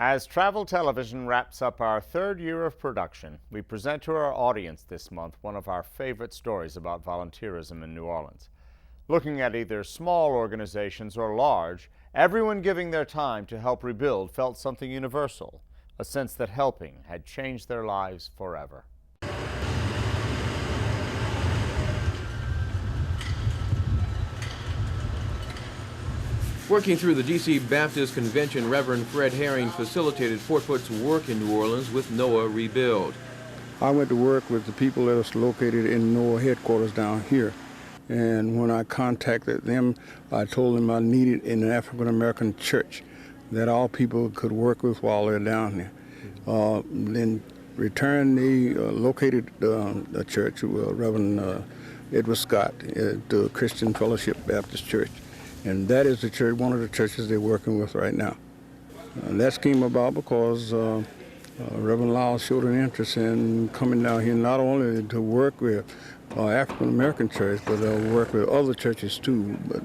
As Travel Television wraps up our third year of production, we present to our audience this month one of our favorite stories about volunteerism in New Orleans. Looking at either small organizations or large, everyone giving their time to help rebuild felt something universal, a sense that helping had changed their lives forever. Working through the D.C. Baptist Convention, Reverend Fred Herring facilitated Fort Foot's work in New Orleans with Noah Rebuild. I went to work with the people that are located in Noah headquarters down here. And when I contacted them, I told them I needed an African-American church that all people could work with while they're down there. In return, they located a church, Reverend Edward Scott, at the Christian Fellowship Baptist Church. And that is the church, one of the churches they're working with right now. And that came about because Reverend Lyle showed an interest in coming down here not only to work with African-American church, but work with other churches too. But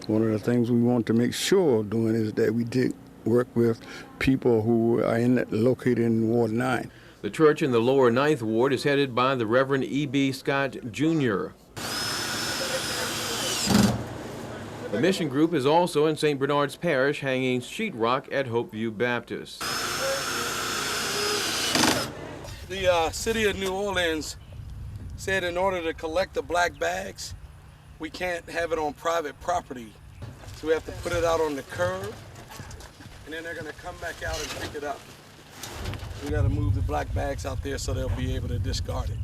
one of the things we want to make sure of doing is that we did work with people who are located in Ward 9. The church in the lower 9th Ward is headed by the Reverend E.B. Scott, Jr. The mission group is also in St. Bernard's Parish hanging sheetrock at Hopeview Baptist. The city of New Orleans said in order to collect the black bags, we can't have it on private property. So we have to put it out on the curb, and then they're gonna come back out and pick it up. We gotta move the black bags out there so they'll be able to discard it.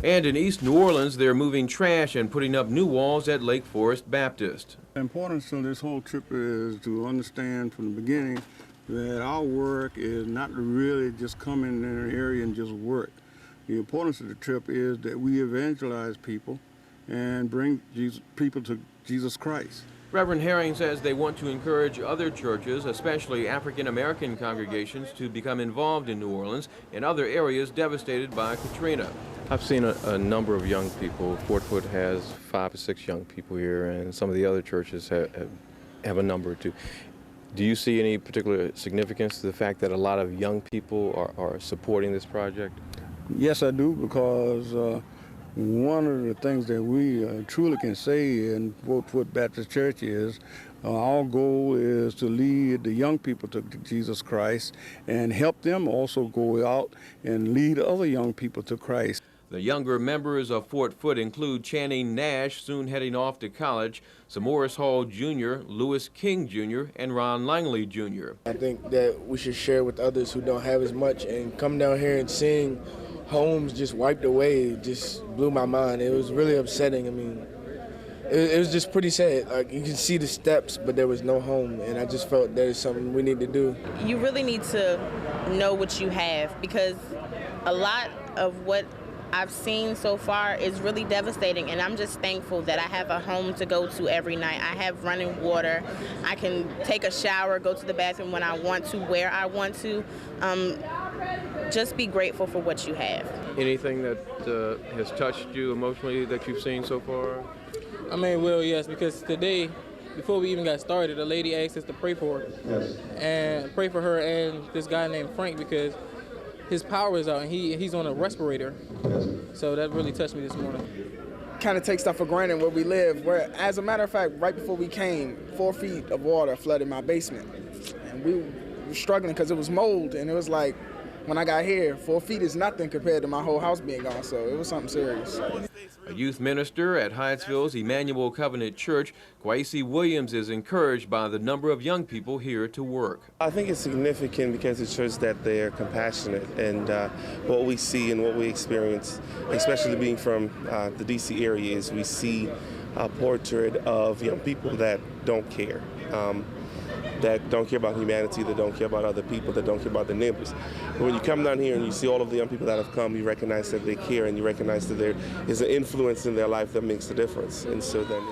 And in East New Orleans, they're moving trash and putting up new walls at Lake Forest Baptist. The importance of this whole trip is to understand from the beginning that our work is not really just come in an area and just work. The importance of the trip is that we evangelize people and bring people to Jesus Christ. Reverend Herring says they want to encourage other churches, especially African-American congregations, to become involved in New Orleans and other areas devastated by Katrina. I've seen a number of young people. Fort Foot has 5 or 6 young people here, and some of the other churches have a number too. Do you see any particular significance to the fact that a lot of young people are supporting this project? Yes, I do, because one of the things that we truly can say in Fort Foot Baptist Church is our goal is to lead the young people to Jesus Christ and help them also go out and lead other young people to Christ. The younger members of Fort Foot include Channing Nash, soon heading off to college, Samoris Hall Jr., Lewis King Jr., and Ron Langley Jr. I think that we should share with others who don't have as much, and come down here and seeing homes just wiped away just blew my mind. It was really upsetting. I mean, it was just pretty sad. Like, you can see the steps, but there was no home, and I just felt that is something we need to do. You really need to know what you have, because a lot of what I've seen so far is really devastating, and I'm just thankful that I have a home to go to every night. I have running water. I can take a shower, go to the bathroom when I want to, where I want to. Just be grateful for what you have. Anything that has touched you emotionally that you've seen so far? I mean, well, yes, because today, before we even got started, a lady asked us to pray for her. Yes. And pray for her and this guy named Frank, because his power is out and he's on a respirator. Yes. So that really touched me this morning. Kind of take stuff for granted where we live, where, as a matter of fact, right before we came, 4 feet of water flooded my basement. And we were struggling because it was mold, and it was like, when I got here, 4 feet is nothing compared to my whole house being gone, so it was something serious. A youth minister at Hyattsville's Emmanuel Covenant Church, Kwesi Williams, is encouraged by the number of young people here to work. I think it's significant because it shows that they're compassionate, and what we see and what we experience, especially being from the D.C. area, is we see a portrait of young people that don't care. That don't care about humanity, that don't care about other people, that don't care about their neighbors. But when you come down here and you see all of the young people that have come, you recognize that they care, and you recognize that there is an influence in their life that makes a difference. And so then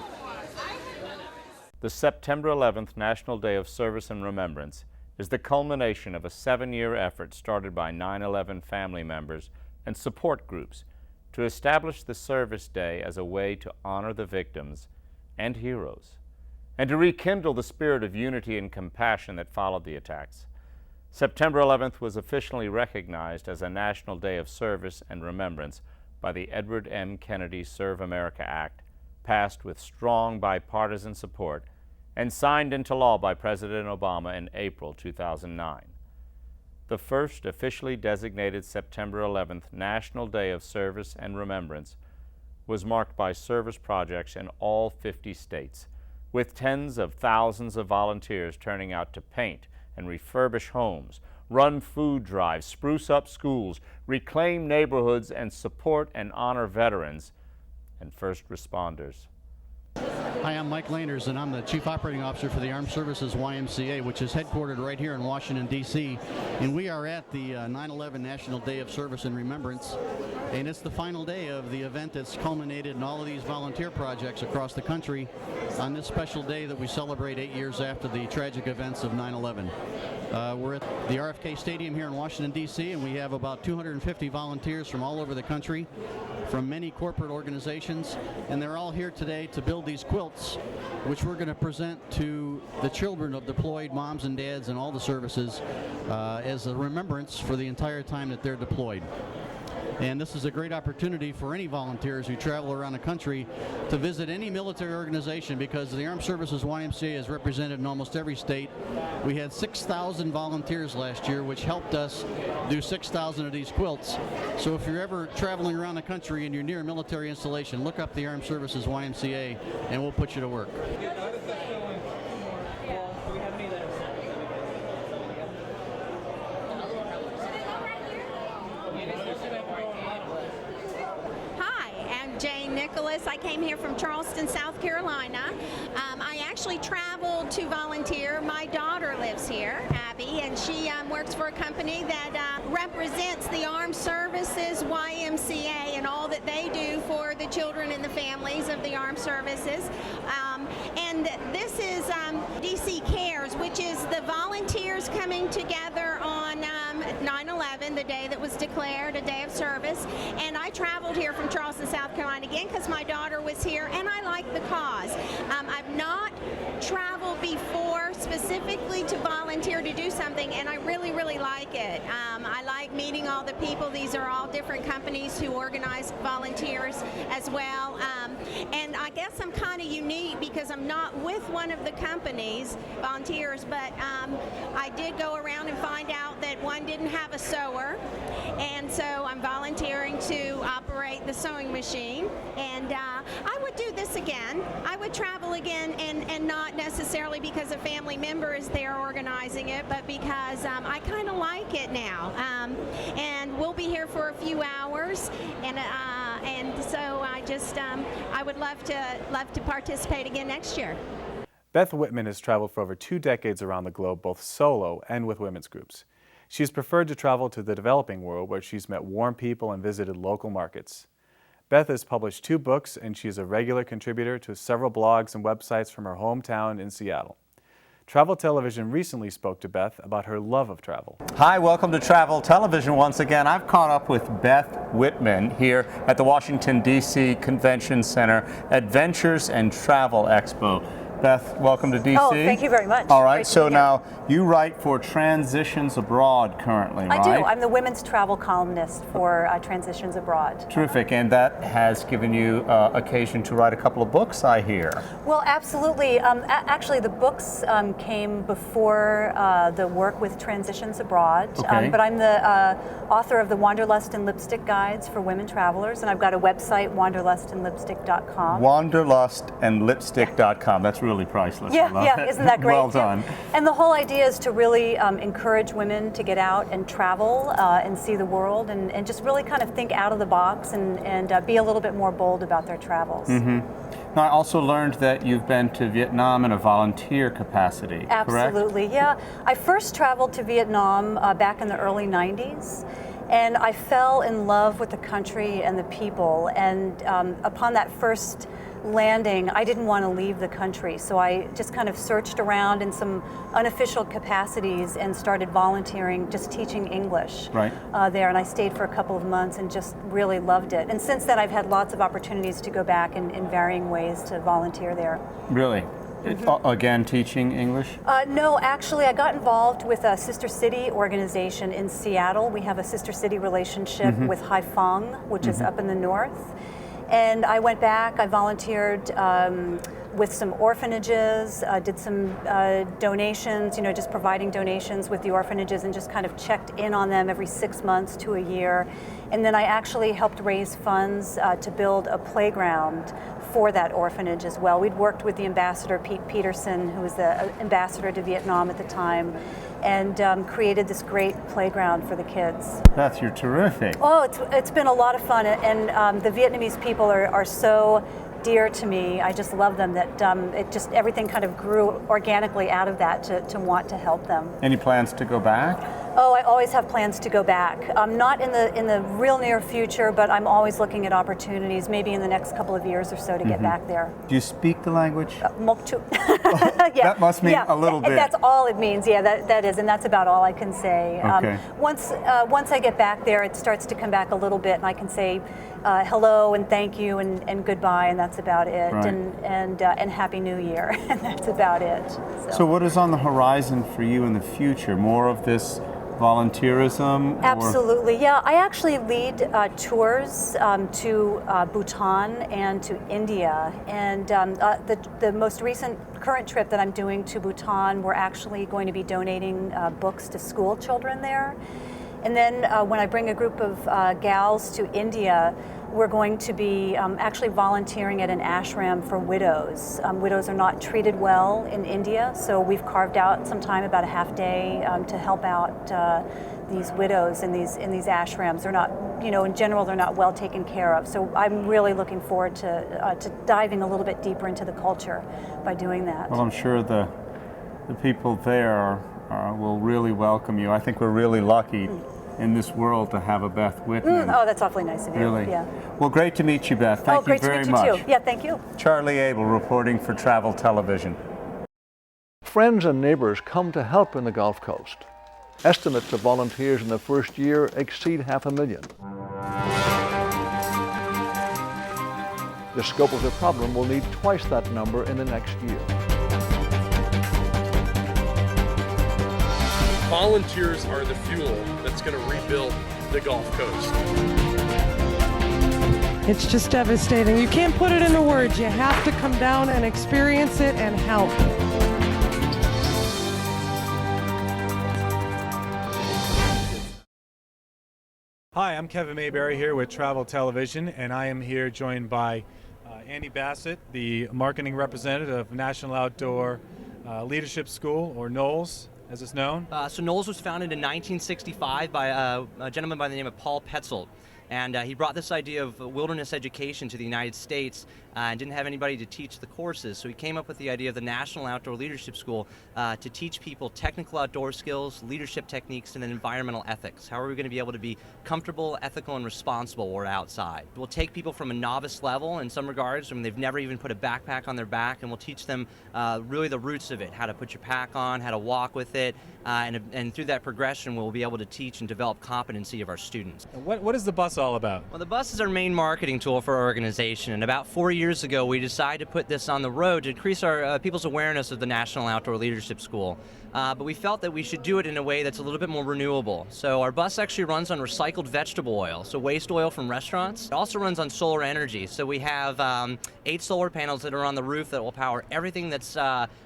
The September 11th National Day of Service and Remembrance is the culmination of a 7-year effort started by 9/11 family members and support groups to establish the Service Day as a way to honor the victims and heroes, and to rekindle the spirit of unity and compassion that followed the attacks. September 11th was officially recognized as a National Day of Service and Remembrance by the Edward M. Kennedy Serve America Act, passed with strong bipartisan support and signed into law by President Obama in April 2009. The first officially designated September 11th National Day of Service and Remembrance was marked by service projects in all 50 states, with tens of thousands of volunteers turning out to paint and refurbish homes, run food drives, spruce up schools, reclaim neighborhoods, and support and honor veterans and first responders. Hi, I'm Mike Laners, and I'm the Chief Operating Officer for the Armed Services YMCA, which is headquartered right here in Washington, D.C. And we are at the 9/11 National Day of Service and Remembrance. And it's the final day of the event that's culminated in all of these volunteer projects across the country on this special day that we celebrate 8 years after the tragic events of 9/11. We're at the RFK Stadium here in Washington, D.C., and we have about 250 volunteers from all over the country, from many corporate organizations, and they're all here today to build these quilts, which we're going to present to the children of deployed moms and dads in all the services as a remembrance for the entire time that they're deployed. And this is a great opportunity for any volunteers who travel around the country to visit any military organization, because the Armed Services YMCA is represented in almost every state. We had 6,000 volunteers last year, which helped us do 6,000 of these quilts. So if you're ever traveling around the country and you're near a military installation, look up the Armed Services YMCA and we'll put you to work. I came here from Charleston, South Carolina. I actually traveled to volunteer. My daughter lives here, Abby, and she works for a company that represents the Armed Services YMCA and all that they do for the children and the families of the Armed Services. And this is DC Cares, which is the volunteers coming together on 9/11, the day that was declared a day of service. And I traveled here from Charleston, South Carolina again because my daughter was here, and I like the cause. I've not traveled before specifically to volunteer to do something, and I really, really like it. I like meeting all the people. These are all different companies who organize volunteers as well. And I guess I'm kind of unique because I'm not with one of the companies, volunteers, but I did go around and find out that one didn't have a sewer, and so I'm volunteering to operate the sewing machine. And I would do this again. I would travel again, and not necessarily because a family member is there organizing it, but because I kind of like it now. And we'll be here for a few hours, and so I would love to participate again next year. Beth Whitman has traveled for over 2 decades around the globe, both solo and with women's groups. She's preferred to travel to the developing world, where she's met warm people and visited local markets. Beth has published 2 books, and she is a regular contributor to several blogs and websites from her hometown in Seattle. Travel Television recently spoke to Beth about her love of travel. Hi, welcome to Travel Television once again. I've caught up with Beth Whitman here at the Washington, D.C. Convention Center Adventures and Travel Expo. Beth, welcome to D.C. Oh, thank you very much. All right, so now you write for Transitions Abroad currently, right? I do. I'm the women's travel columnist for Transitions Abroad. Terrific, and that has given you occasion to write a couple of books, I hear. Well, absolutely. Actually, the books came before the work with Transitions Abroad, okay. But I'm the author of the Wanderlust and Lipstick Guides for Women Travelers, and I've got a website, wanderlustandlipstick.com. Wanderlustandlipstick.com. That's really priceless. Yeah, isn't that great? Well done. And the whole idea is to really encourage women to get out and travel and see the world, and just really kind of think out of the box and be a little bit more bold about their travels. Mm-hmm. Now, I also learned that you've been to Vietnam in a volunteer capacity, Absolutely, correct? Yeah. I first traveled to Vietnam back in the early 90s. And I fell in love with the country and the people. And upon that first landing, I didn't want to leave the country. So I just kind of searched around in some unofficial capacities and started volunteering, just teaching English there. And I stayed for a couple of months and just really loved it. And since then, I've had lots of opportunities to go back in varying ways to volunteer there. Really? Again, teaching English? No, actually, I got involved with a Sister City organization in Seattle. We have a Sister City relationship with Haiphong, which is up in the north. And I went back, I volunteered with some orphanages, did some donations, just providing donations with the orphanages, and just kind of checked in on them every 6 months to a year. And then I actually helped raise funds to build a playground for that orphanage as well. We'd worked with the ambassador, Pete Peterson, who was the ambassador to Vietnam at the time, and created this great playground for the kids. Beth, you're terrific. Oh, it's been a lot of fun, and the Vietnamese people are so dear to me. I just love them. That everything kind of grew organically out of that to want to help them. Any plans to go back? Oh, I always have plans to go back. Not in the real near future, but I'm always looking at opportunities, maybe in the next couple of years or so, to get back there. Do you speak the language? Moktu. That must mean a little bit. That's all it means. Yeah, that is, and that's about all I can say. Okay. Once I get back there, it starts to come back a little bit, and I can say hello and thank you and goodbye, and that's about it. Right. And Happy New Year, and that's about it. So what is on the horizon for you in the future? More of this volunteerism? Absolutely, yeah. I actually lead tours to Bhutan and to India, and the most recent current trip that I'm doing to Bhutan, we're actually going to be donating books to school children there. And then when I bring a group of gals to India, we're going to be actually volunteering at an ashram for widows. Widows are not treated well in India, so we've carved out some time, about a half day, to help out these widows in these ashrams. They're not, in general, they're not well taken care of. So I'm really looking forward to diving a little bit deeper into the culture by doing that. Well, I'm sure the people there will really welcome you. I think we're really lucky in this world to have a Beth Whitman. Oh, that's awfully nice of you. Really? Yeah. Well, great to meet you, Beth. Thank you very much. Great to meet you too. Yeah, thank you. Charlie Abel reporting for Travel Television. Friends and neighbors come to help in the Gulf Coast. Estimates of volunteers in the first year exceed 500,000. The scope of the problem will need twice that number in the next year. Volunteers are the fuel that's going to rebuild the Gulf Coast. It's just devastating. You can't put it into words. You have to come down and experience it and help. Hi, I'm Kevin Mayberry here with Travel Television, and I am here joined by Andy Bassett, the marketing representative of National Outdoor Leadership School, or NOLS, as it's known. So NOLS was founded in 1965 by a gentleman by the name of Paul Petzold. And he brought this idea of wilderness education to the United States and didn't have anybody to teach the courses. So he came up with the idea of the National Outdoor Leadership School to teach people technical outdoor skills, leadership techniques, and then environmental ethics. How are we going to be able to be comfortable, ethical, and responsible when we're outside? We'll take people from a novice level in some regards, when they've never even put a backpack on their back, and we'll teach them really the roots of it, how to put your pack on, how to walk with it, and through that progression we'll be able to teach and develop competency of our students. What is the bus all about? Well, the bus is our main marketing tool for our organization, and about 4 years ago we decided to put this on the road to increase our people's awareness of the National Outdoor Leadership School. But we felt that we should do it in a way that's a little bit more renewable. So our bus actually runs on recycled vegetable oil, so waste oil from restaurants. It also runs on solar energy. So we have 8 solar panels that are on the roof that will power everything that's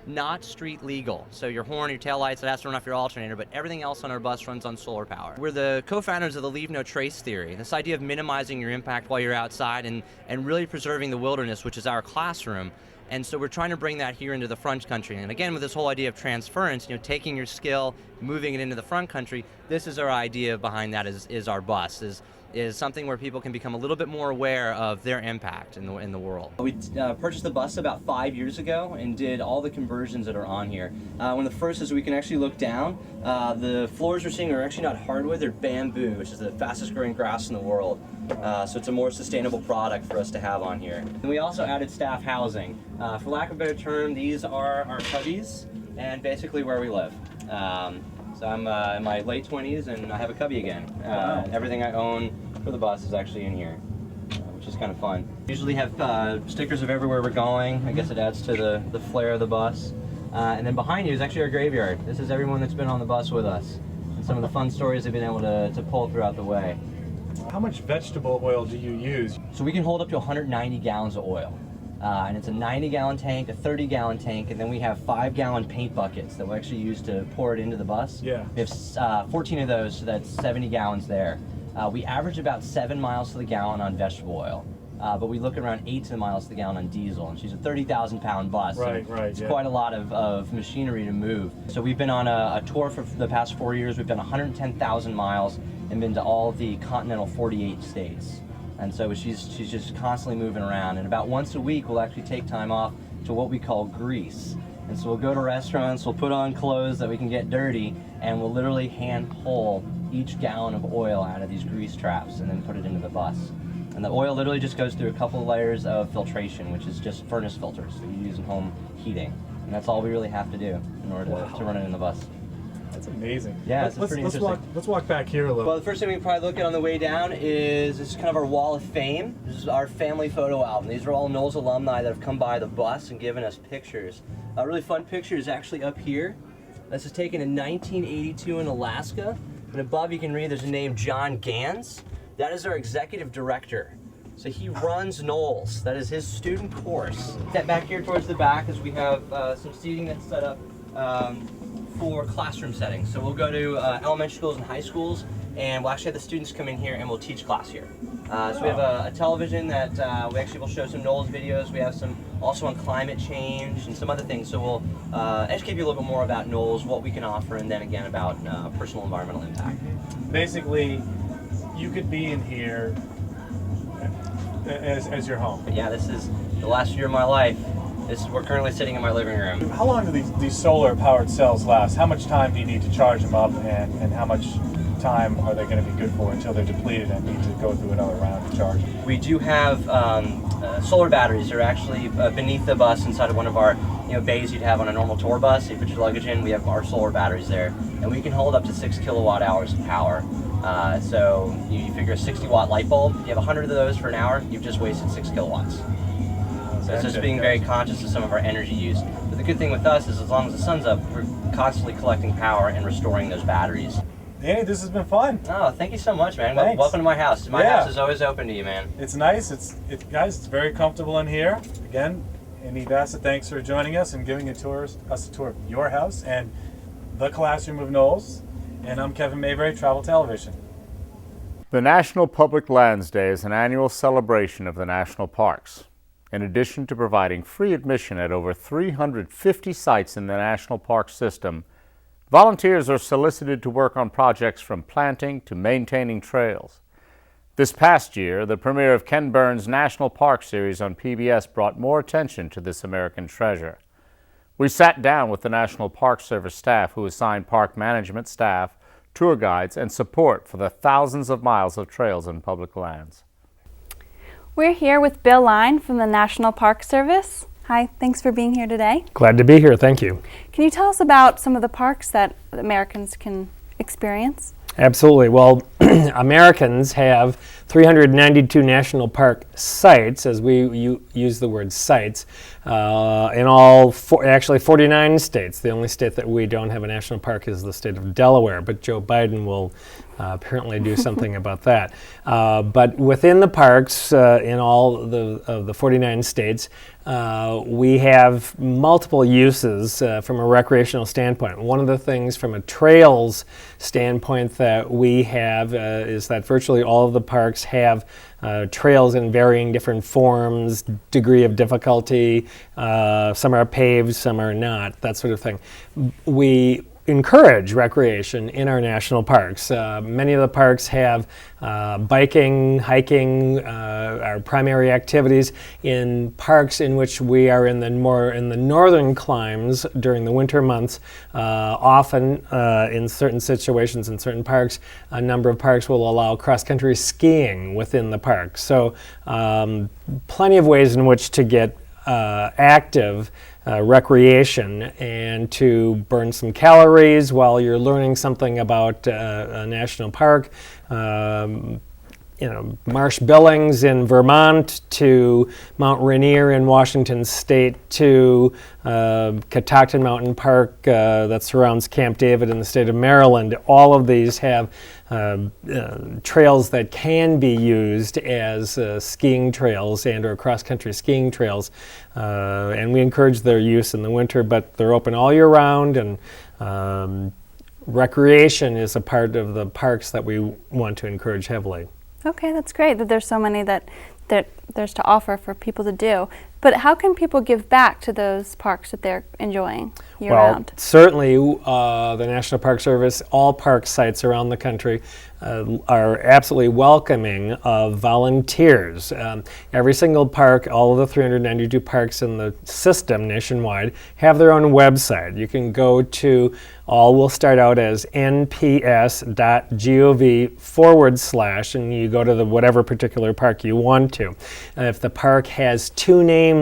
not street legal. So your horn, your taillights, that has to run off your alternator, but everything else on our bus runs on solar power. We're the co-founders of the Leave No Trace theory, this idea of minimizing your impact while you're outside and really preserving the wilderness, which is our classroom. And so we're trying to bring that here into the front country. And again, with this whole idea of transference, taking your skill, moving it into the front country, this is our idea behind that is our bus, is something where people can become a little bit more aware of their impact in the world. We purchased the bus about 5 years ago and did all the conversions that are on here. One of the first is we can actually look down. The floors we're seeing are actually not hardwood, they're bamboo, which is the fastest growing grass in the world. So it's a more sustainable product for us to have on here. And we also added staff housing. For lack of a better term, these are our cubbies and basically where we live. So I'm in my late 20s and I have a cubby again. Wow. Everything I own for the bus is actually in here, which is is kind of fun. Usually have stickers of everywhere we're going. I guess it adds to the flair of the bus. And then behind you is actually our graveyard. This is everyone that's been on the bus with us. And some of the fun stories they've been able to pull throughout the way. How much vegetable oil do you use? So we can hold up to 190 gallons of oil. And it's a 90-gallon tank, a 30-gallon tank, and then we have 5-gallon paint buckets that we'll actually use to pour it into the bus. Yeah. We have 14 of those, so that's 70 gallons there. We average about 7 miles to the gallon on vegetable oil. But we look at around 8 to the miles to the gallon on diesel, and she's a 30,000-pound bus. Right. It's quite a lot of machinery to move. So we've been on a tour for the past 4 years. We've done 110,000 miles and been to all the continental 48 states. And so she's just constantly moving around. And about once a week, we'll actually take time off to what we call grease. And so we'll go to restaurants, we'll put on clothes that we can get dirty, and we'll literally hand pull each gallon of oil out of these grease traps and then put it into the bus. And the oil literally just goes through a couple of layers of filtration, which is just furnace filters that you use in home heating. And that's all we really have to do in order to run it in the bus. That's amazing. Yeah, it's pretty interesting. Let's walk back here a little. Well, the first thing we can probably look at on the way down is this is kind of our wall of fame. This is our family photo album. These are all Knowles alumni that have come by the bus and given us pictures. A really fun picture is actually up here. This is taken in 1982 in Alaska. And above you can read there's a name, John Gans. That is our executive director. So he runs Knowles. That is his student course. Step back here towards the back as we have some seating that's set up for classroom settings. So we'll go to elementary schools and high schools, and we'll actually have the students come in here and we'll teach class here. So we have a television that we actually will show some Knowles videos. We have some also on climate change and some other things. So we'll educate you a little bit more about Knowles, what we can offer, and then again about personal environmental impact. Basically, you could be in here as your home. Yeah, this is the last year of my life. We're currently sitting in my living room. How long do these solar-powered cells last? How much time do you need to charge them up, and how much time are they going to be good for until they're depleted and need to go through another round of charging? We do have solar batteries. They're actually beneath the bus inside of one of our bays you'd have on a normal tour bus. You put your luggage in, we have our solar batteries there, and we can hold up to 6 kilowatt hours of power. So you figure a 60-watt light bulb, you have 100 of those for an hour, you've just wasted 6 kilowatts. So it's just being very conscious of some of our energy use. But the good thing with us is as long as the sun's up, we're constantly collecting power and restoring those batteries. Danny, this has been fun. Oh, thank you so much, man. Thanks. Welcome to my house. My house is always open to you, man. It's nice. Guys, it's very comfortable in here. Again, Andy Bassett, thanks for joining us and giving us a tour of your house and the classroom of Knowles. And I'm Kevin Mayberry, Travel Television. The National Public Lands Day is an annual celebration of the national parks. In addition to providing free admission at over 350 sites in the national park system, volunteers are solicited to work on projects from planting to maintaining trails. This past year, the premiere of Ken Burns' National Park series on PBS brought more attention to this American treasure. We sat down with the National Park Service staff who assigned park management staff, tour guides, and support for the thousands of miles of trails and public lands. We're here with Bill Line from the National Park Service. Hi, thanks for being here today. Glad to be here, thank you. Can you tell us about some of the parks that Americans can experience? Absolutely. Well, Americans have 392 national park sites, as we use the word sites, in all, actually 49 states. The only state that we don't have a national park is the state of Delaware, but Joe Biden will apparently do something about that. But within the parks, in all of the 49 states, we have multiple uses from a recreational standpoint. One of the things from a trails standpoint that we have is that virtually all of the parks have trails in varying different forms, degree of difficulty. Some are paved, some are not, that sort of thing. We encourage recreation in our national parks. Many of the parks have biking, hiking, our primary activities. In parks in which we are in the northern climes during the winter months, often in certain situations in certain parks, a number of parks will allow cross-country skiing within the park. So plenty of ways in which to get active recreation and to burn some calories while you're learning something about a national park. Marsh Billings in Vermont to Mount Rainier in Washington State to Catoctin Mountain Park that surrounds Camp David in the state of Maryland. All of these have trails that can be used as skiing trails and or cross-country skiing trails, and we encourage their use in the winter, but they're open all year round, and recreation is a part of the parks that we want to encourage heavily. Okay, that's great that there's so many that there's to offer for people to do. But how can people give back to those parks that they're enjoying year-round? Well, certainly the National Park Service, all park sites around the country are absolutely welcoming of volunteers. Every single park, all of the 392 parks in the system nationwide, have their own website. You can go to, all will start out as nps.gov/, and you go to the whatever particular park you want to. If the park has two names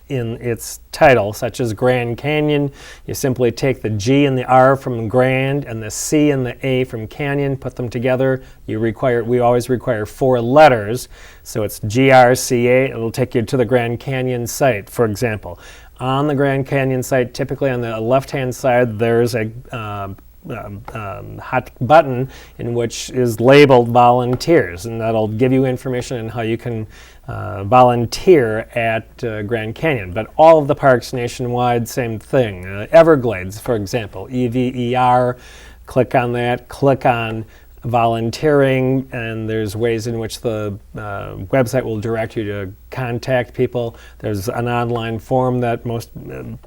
in its title, such as Grand Canyon, you simply take the G and the R from Grand and the C and the A from Canyon, put them together. We always require 4 letters, so it's GRCA. It'll take you to the Grand Canyon site, for example. On the Grand Canyon site, typically on the left-hand side, there's a hot button in which is labeled volunteers, and that'll give you information on how you can volunteer at Grand Canyon. But all of the parks nationwide, same thing. Everglades, for example, EVER, click on that, click on volunteering, and there's ways in which the website will direct you to contact people. There's an online form that most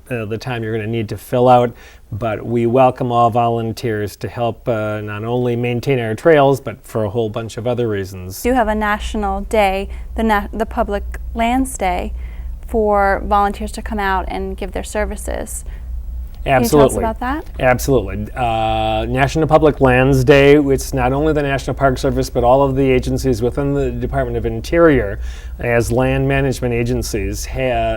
of the time you're going to need to fill out, but we welcome all volunteers to help not only maintain our trails, but for a whole bunch of other reasons. You have a national day, the Public Lands Day, for volunteers to come out and give their services. Absolutely. Can you tell us about that? Absolutely. National Public Lands Day, it's not only the National Park Service, but all of the agencies within the Department of Interior as land management agencies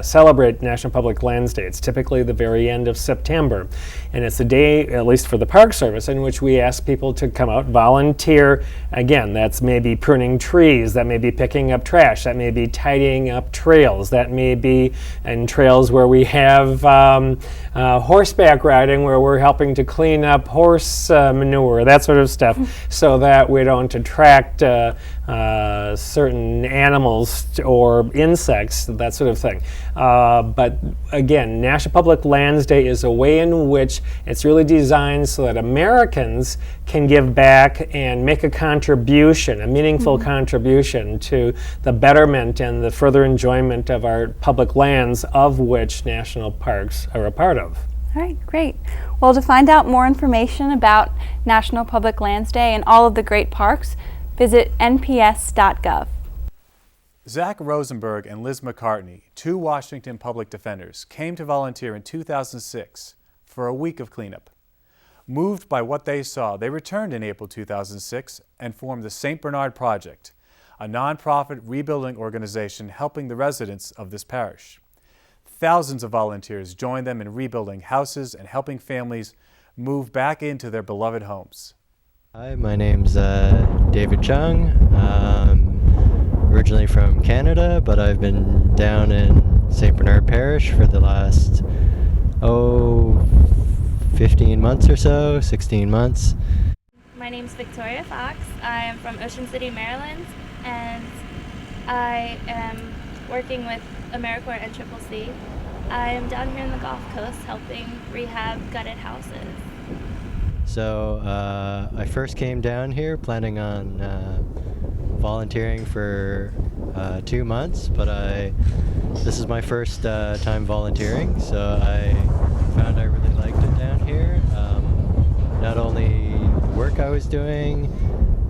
celebrate National Public Lands Day. It's typically the very end of September. And it's a day, at least for the Park Service, in which we ask people to come out, volunteer. Again, that's maybe pruning trees, that may be picking up trash, that may be tidying up trails, that may be in trails where we have horseback riding, where we're helping to clean up horse manure, that sort of stuff, so that we don't attract certain animals or insects, that sort of thing. But again, National Public Lands Day is a way in which it's really designed so that Americans can give back and make a contribution, a meaningful contribution to the betterment and the further enjoyment of our public lands, of which national parks are a part of. All right, great. Well, to find out more information about National Public Lands Day and all of the great parks, visit nps.gov. Zach Rosenberg and Liz McCartney, 2 Washington public defenders, came to volunteer in 2006 for a week of cleanup. Moved by what they saw, they returned in April 2006 and formed the St. Bernard Project, a nonprofit rebuilding organization helping the residents of this parish. Thousands of volunteers joined them in rebuilding houses and helping families move back into their beloved homes. Hi, my name's David Chung. Originally from Canada, but I've been down in St. Bernard Parish for the last 15 months or so, 16 months. My name's Victoria Fox. I am from Ocean City, Maryland, and I am working with AmeriCorps and CCC. I am down here in the Gulf Coast helping rehab gutted houses. So I first came down here planning on volunteering for 2 months, but this is my first time volunteering, so I found I really liked it down here. Not only the work I was doing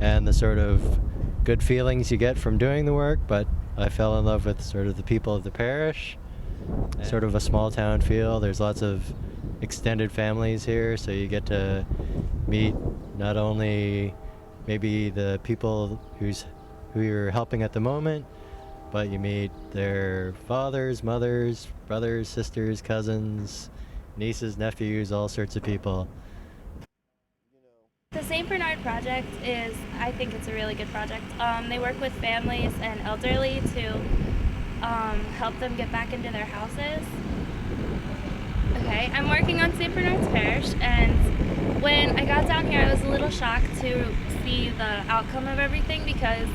and the sort of good feelings you get from doing the work, but I fell in love with sort of the people of the parish. Sort of a small town feel. There's lots of extended families here, so you get to meet not only maybe the people who you're helping at the moment, but you meet their fathers, mothers, brothers, sisters, cousins, nieces, nephews, all sorts of people. The St. St. Bernard project is, I think it's a really good project. They work with families and elderly to help them get back into their houses. Okay, I'm working on St. Bernard's Parish, and when I got down here I was a little shocked to see the outcome of everything, because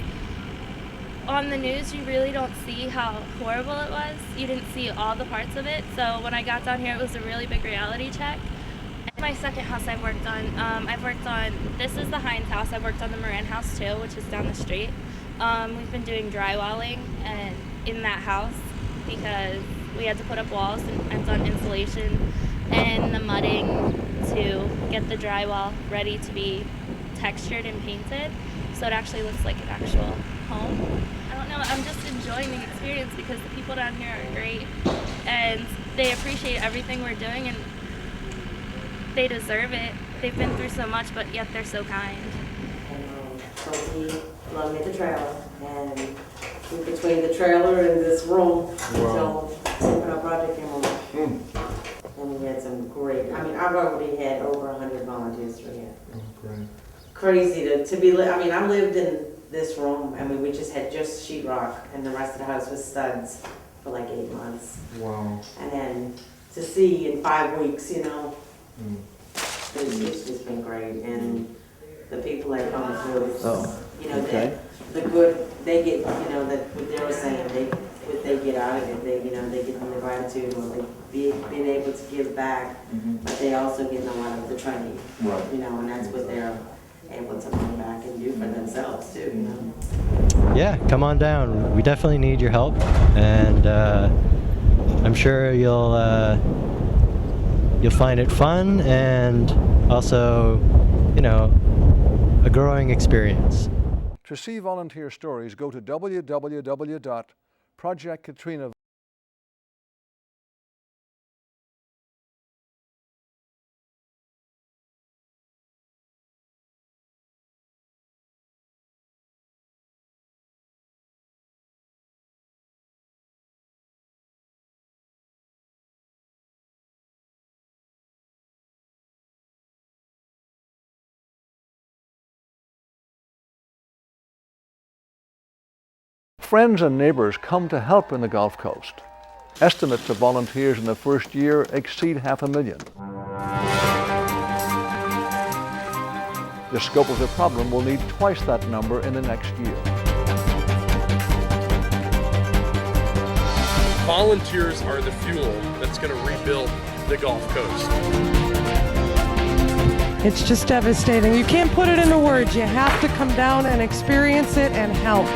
on the news you really don't see how horrible it was. You didn't see all the parts of it, so when I got down here it was a really big reality check. My second house I've worked on, this is the Hines house. I've worked on the Moran house too, which is down the street. We've been doing drywalling and in that house because we had to put up walls, and I've done insulation and the mudding to get the drywall ready to be textured and painted, so it actually looks like an actual home. I don't know, I'm just enjoying the experience because the people down here are great and they appreciate everything we're doing, and they deserve it. They've been through so much, but yet they're so kind. So we love me the trailer, and between the trailer and this room, so our project came on. And we had some great, I mean, I've already had over 100 volunteers through here. Oh, great. Crazy to be, I mean, I lived in this room, I mean, we just had just sheetrock, and the rest of the house was studs for like 8 months. Wow. And then to see in 5 weeks, you know, it's just been great. And the people that come through, you know, the good, they get, you know, that what they were saying, what they get out of it, they, you know, they get from the gratitude, or they being able to give back, but they also get a lot of the training, you know, and that's what they're able to come back and do for themselves too, you know. Yeah, come on down. We definitely need your help, and I'm sure you'll find it fun and also, you know, a growing experience. To see volunteer stories, go to www.projectkatrina. Friends and neighbors come to help in the Gulf Coast. Estimates of volunteers in the first year exceed 500,000. The scope of the problem will need twice that number in the next year. Volunteers are the fuel that's going to rebuild the Gulf Coast. It's just devastating. You can't put it into words. You have to come down and experience it and help.